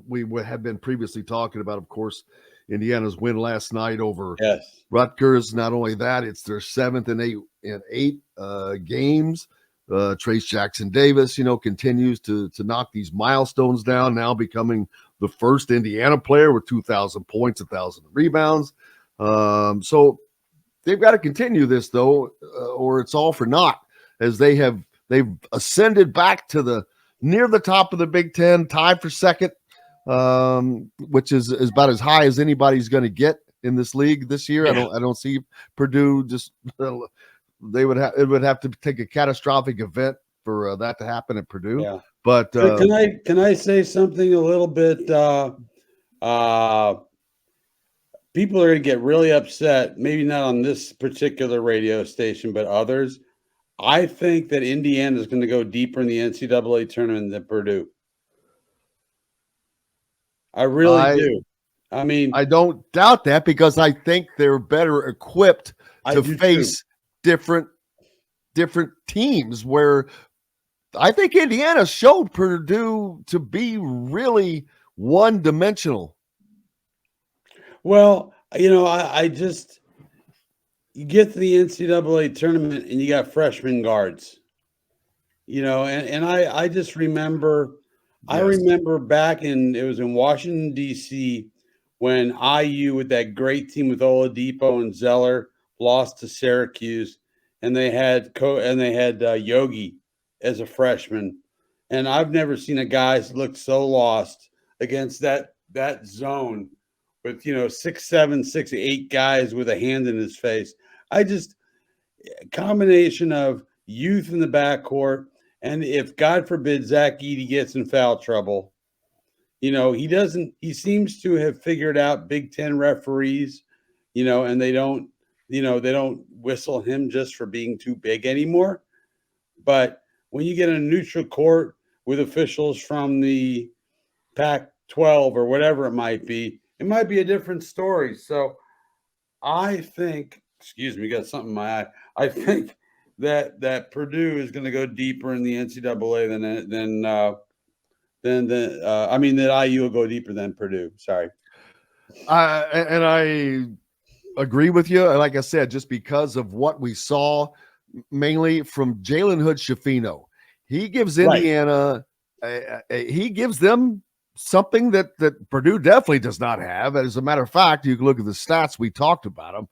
we have been previously talking about, of course, Indiana's win last night over Yes. Rutgers. Not only that, it's their 7th in eight games. Trace Jackson Davis, continues to knock these milestones down, now becoming the first Indiana player with 2,000 points, 1,000 rebounds. So they've got to continue this, though, or it's all for naught, as they've ascended back to near the top of the Big Ten, tied for second, which is about as high as anybody's going to get in this league this year. Yeah. I don't see Purdue just. It would have to take a catastrophic event for that to happen at Purdue. Yeah. But can I say something a little bit? People are going to get really upset. Maybe not on this particular radio station, but others. I think that Indiana is going to go deeper in the NCAA tournament than Purdue. I really do. I mean, I don't doubt that, because I think they're better equipped to face different teams, where I think Indiana showed Purdue to be really one-dimensional. Well, I just, you get to the NCAA tournament and you got freshman guards, and I just remember, I remember back it was in Washington, D.C., when IU with that great team with Oladipo and Zeller lost to Syracuse, and they had Yogi as a freshman, and I've never seen a guy look so lost against that zone with 6'7", 6'8" guys with a hand in his face. Combination of youth in the backcourt, and if God forbid Zach Edey gets in foul trouble, he seems to have figured out Big Ten referees, and they don't whistle him just for being too big anymore. But when you get a neutral court with officials from the Pac-12 or whatever it might be a different story. So I think, got something in my eye. I think that Purdue is going to go deeper in the NCAA that IU will go deeper than Purdue. Sorry. And I agree with you. Like I said, just because of what we saw, mainly from Jalen Hood-Schifino, he gives Indiana, he gives them something that Purdue definitely does not have. As a matter of fact, you can look at the stats. We talked about them,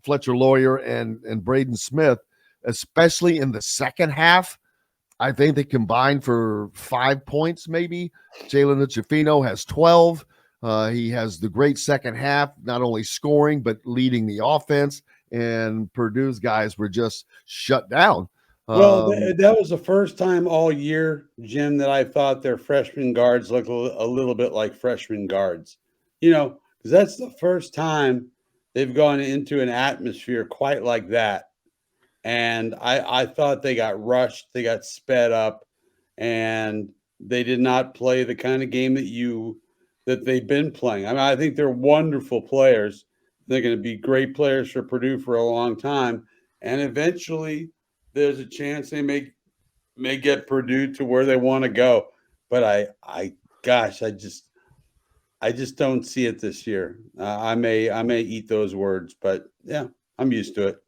Fletcher Lawyer and Braden Smith, especially in the second half. I think they combined for 5 points, maybe. Jalen Hood-Schifino has 12. He has the great second half, not only scoring, but leading the offense. And Purdue's guys were just shut down. Well, that was the first time all year, Jim, that I thought their freshman guards looked a little bit like freshman guards. Because that's the first time they've gone into an atmosphere quite like that. And I thought they got rushed, they got sped up, and they did not play the kind of game that they've been playing. I mean, I think they're wonderful players. They're going to be great players for Purdue for a long time. And eventually there's a chance they may get Purdue to where they want to go. But I just don't see it this year. I may eat those words, but yeah, I'm used to it.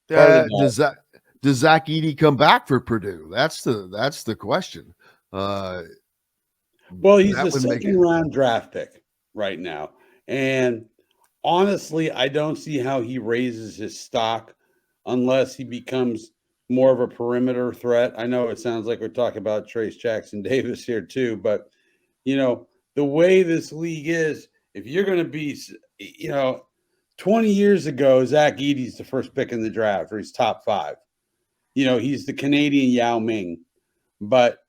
Does Zach Edey come back for Purdue? That's the question. Well, he's the second round draft pick right now. And honestly, I don't see how he raises his stock unless he becomes more of a perimeter threat. I know it sounds like we're talking about Trace Jackson Davis here too, but the way this league is, if you're going to be, 20 years ago, Zach Edey's the first pick in the draft, or he's top 5. He's the Canadian Yao Ming. But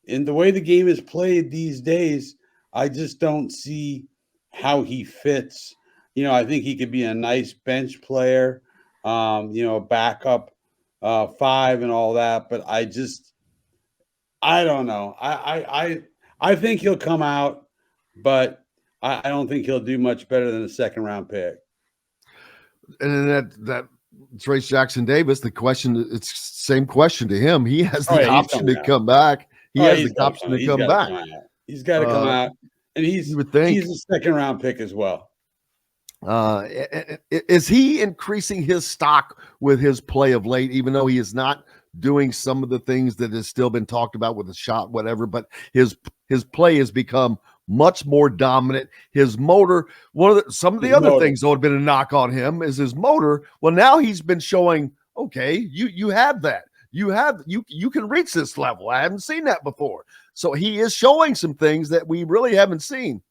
in the way the game is played these days, I just don't see how he fits. I think he could be a nice bench player, a backup 5 and all that. But I don't know. I think he'll come out, but I don't think he'll do much better than a second round pick. And that Trace Jackson Davis, it's same question to him. He has the option to come back. He has the option to come back. He's got to come out, and he's a second-round pick as well. Is he increasing his stock with his play of late, even though he is not doing some of the things that has still been talked about with the shot, whatever, but his play has become much more dominant. His motor, some of the other things that have been a knock on him is his motor. Well, now he's been showing, okay, you have that. You can reach this level. I haven't seen that before. So he is showing some things that we really haven't seen.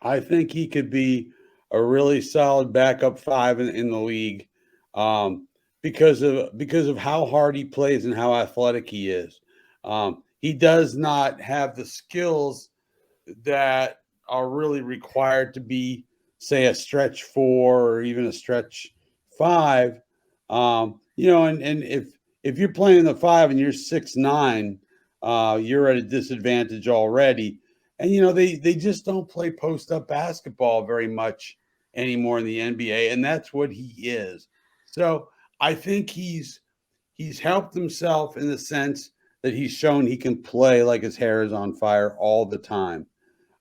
I think he could be a really solid backup 5 in the league, because of how hard he plays and how athletic he is. He does not have the skills that are really required to be, say, a stretch 4 or even a stretch 5. And if you're playing the 5 and you're 6'9", you're at a disadvantage already. And, they just don't play post-up basketball very much anymore in the NBA, and that's what he is. So I think he's helped himself in the sense that he's shown he can play like his hair is on fire all the time.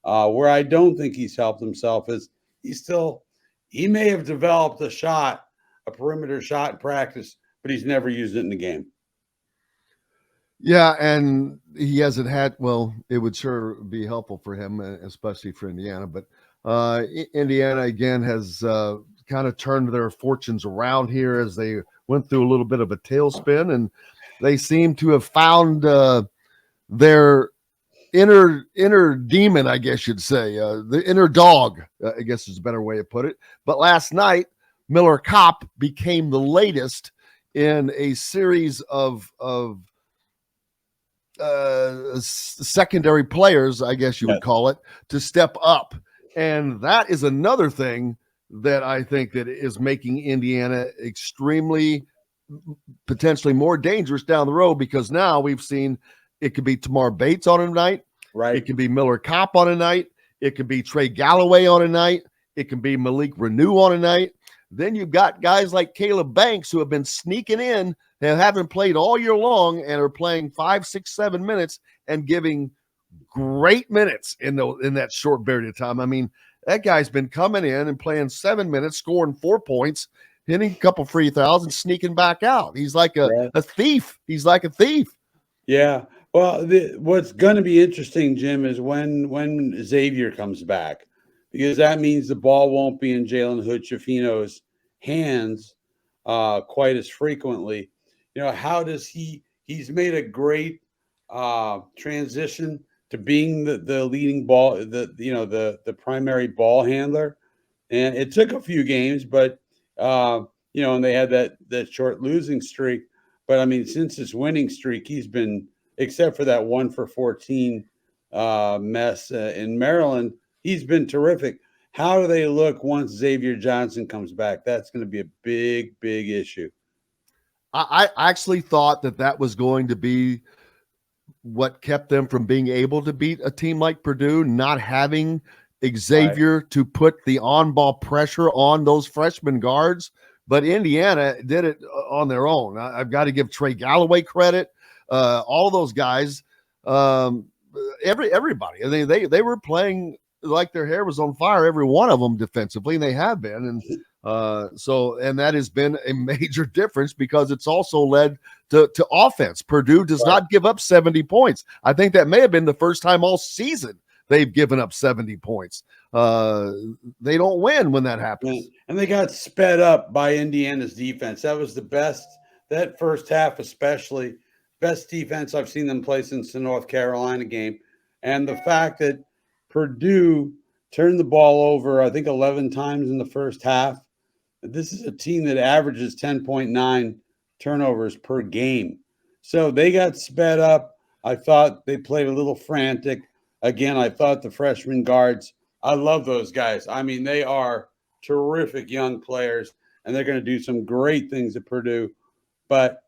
Where I don't think he's helped himself is he may have developed a perimeter shot in practice, but he's never used it in the game. Yeah, and he hasn't had, well, it would sure be helpful for him, especially for Indiana. But Indiana, again, has kind of turned their fortunes around here as they went through a little bit of a tailspin, and they seem to have found their inner demon, I guess you'd say, the inner dog, I guess is a better way to put it. But last night, Miller Kopp became the latest in a series of secondary players, I guess you would call it, to step up. And that is another thing that I think that is making Indiana extremely, potentially more dangerous down the road, because now we've seen it could be Tamar Bates on a night. Right. It can be Miller Kopp on a night. It can be Trey Galloway on a night. It can be Malik Renew on a night. Then you've got guys like Caleb Banks who have been sneaking in and haven't played all year long and are playing 5, 6, 7 minutes and giving great minutes in that short period of time. I mean, that guy's been coming in and playing 7 minutes, scoring 4 points, hitting a couple free throws and sneaking back out. He's like a thief. He's like a thief. Yeah. Well, what's going to be interesting, Jim, is when Xavier comes back, because that means the ball won't be in Jalen Hood-Schifino's hands quite as frequently. How does he's made a great transition to being the leading ball, the primary ball handler. And it took a few games, but and they had that short losing streak. But I mean, since his winning streak, he's been, except for that 1 for 14 mess in Maryland, he's been terrific. How do they look once Xavier Johnson comes back? That's going to be a big, big issue. I actually thought that was going to be what kept them from being able to beat a team like Purdue, not having Xavier to put the on-ball pressure on those freshman guards. But Indiana did it on their own. I've got to give Trey Galloway credit. All of those guys, everybody. I mean, they were playing like their hair was on fire, every one of them defensively, and they have been. And and that has been a major difference because it's also led to offense. Purdue does not give up 70 points. I think that may have been the first time all season they've given up 70 points. They don't win when that happens. And they got sped up by Indiana's defense. That was the best, that first half especially, best defense I've seen them play since the North Carolina game. And the fact that Purdue turned the ball over, I think, 11 times in the first half. This is a team that averages 10.9 turnovers per game. So they got sped up. I thought they played a little frantic. Again, I thought the freshman guards, I love those guys. I mean, they are terrific young players, and they're going to do some great things at Purdue. But,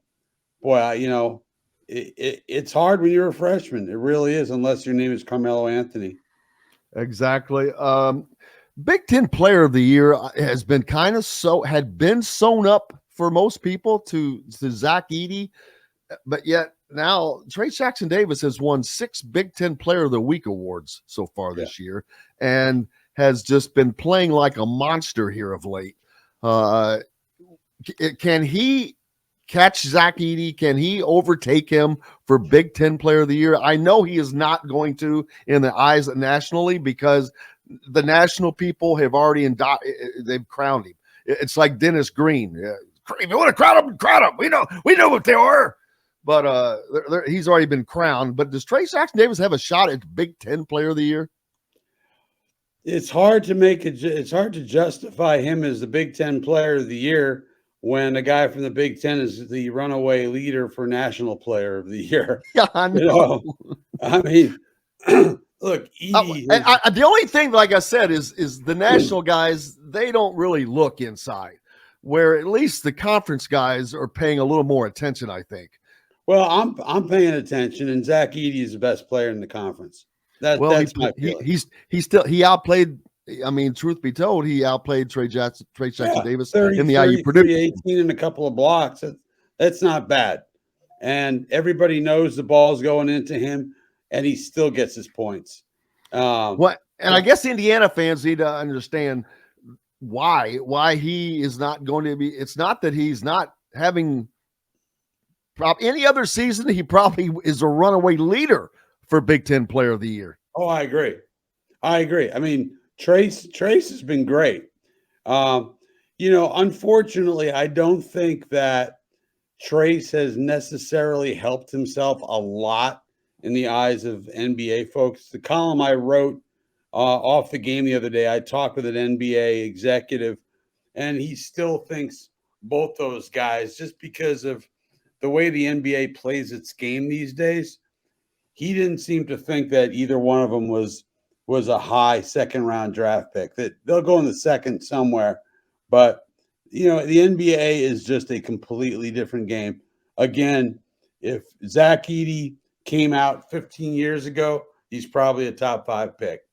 boy, it's hard when you're a freshman. It really is, unless your name is Carmelo Anthony. Exactly. Big Ten Player of the Year has been had been sewn up for most people to Zach Edey, but yet now Trey Jackson-Davis has won 6 Big Ten Player of the Week awards so far this year, and has just been playing like a monster here of late. Can he catch Zach Edey? Can he overtake him for Big Ten Player of the Year? I know he is not going to in the eyes nationally, because the national people have already they've crowned him. It's like Dennis Green. If you want to crown him, crown him. We know what they are. But he's already been crowned. But does Trey Jackson-Davis have a shot at Big Ten Player of the Year? It's hard to it's hard to justify him as the Big Ten Player of the Year when a guy from the Big Ten is the runaway leader for National Player of the Year. Yeah, I know. I mean, look, the only thing, like I said, is the national guys, they don't really look inside, where at least the conference guys are paying a little more attention, I think. Well, I'm paying attention, and Zach Edey is the best player in the conference. That's my feeling. He outplayed. I mean, truth be told, he outplayed Trey Jackson-Davis 30, in the IU Purdue. 18 and a couple of blocks. That's not bad. And everybody knows the ball's going into him, and he still gets his points. I guess Indiana fans need to understand why he is not going to be. It's not that he's not having. Any other season, he probably is a runaway leader for Big Ten Player of the Year. Oh, I agree. I mean, Trace has been great. Unfortunately, I don't think that Trace has necessarily helped himself a lot in the eyes of NBA folks. The column I wrote off the game the other day, I talked with an NBA executive, and he still thinks both those guys, just because of the way the NBA plays its game these days, he didn't seem to think that either one of them was a high second-round draft pick. That they'll go in the second somewhere. But, the NBA is just a completely different game. Again, if Zach Edey came out 15 years ago, he's probably a top 5 pick.